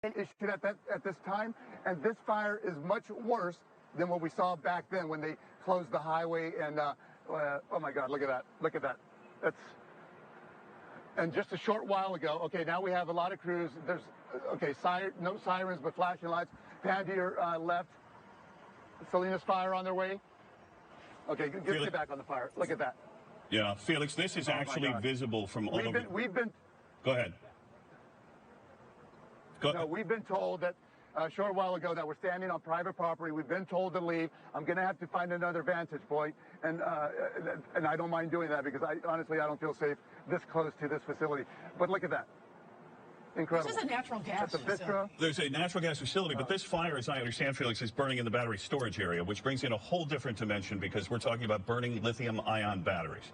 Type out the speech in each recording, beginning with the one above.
issued at this time, and this fire is much worse than what we saw back then when they closed the highway. And oh my God, look at that! Look at that! And just a short while ago. Okay, now we have a lot of crews. There's no sirens, but flashing lights. Pan to your left. Salinas fire on their way. Okay, get back on the fire. Look at that. Yeah, Felix, this is actually visible from all over. Go ahead. No, we've been told that a short while ago that we're standing on private property. We've been told to leave. I'm going to have to find another vantage point, and I don't mind doing that because honestly I don't feel safe this close to this facility. But look at that. Incredible. This is a natural gas facility. There's a natural gas facility, but this fire, as I understand, Felix, is burning in the battery storage area, which brings in a whole different dimension because we're talking about burning lithium-ion batteries,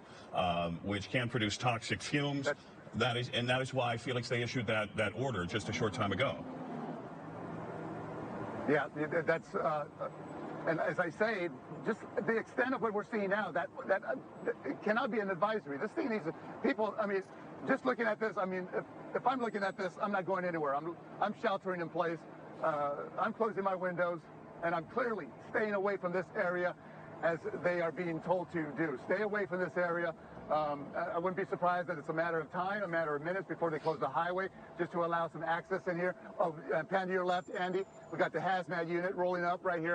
which can produce toxic fumes. That is why, Felix, they issued that order just a short time ago. Yeah, that's and as I say, just the extent of what we're seeing now, that it cannot be an advisory. This thing needs people. I mean, just looking at this. I mean, if I'm looking at this, I'm not going anywhere. I'm sheltering in place. I'm closing my windows, and I'm clearly staying away from this area, as they are being told to do. Stay away from this area. I wouldn't be surprised that it's a matter of time, a matter of minutes before they close the highway, just to allow some access in here. Oh, pan to your left, Andy. We got the hazmat unit rolling up right here.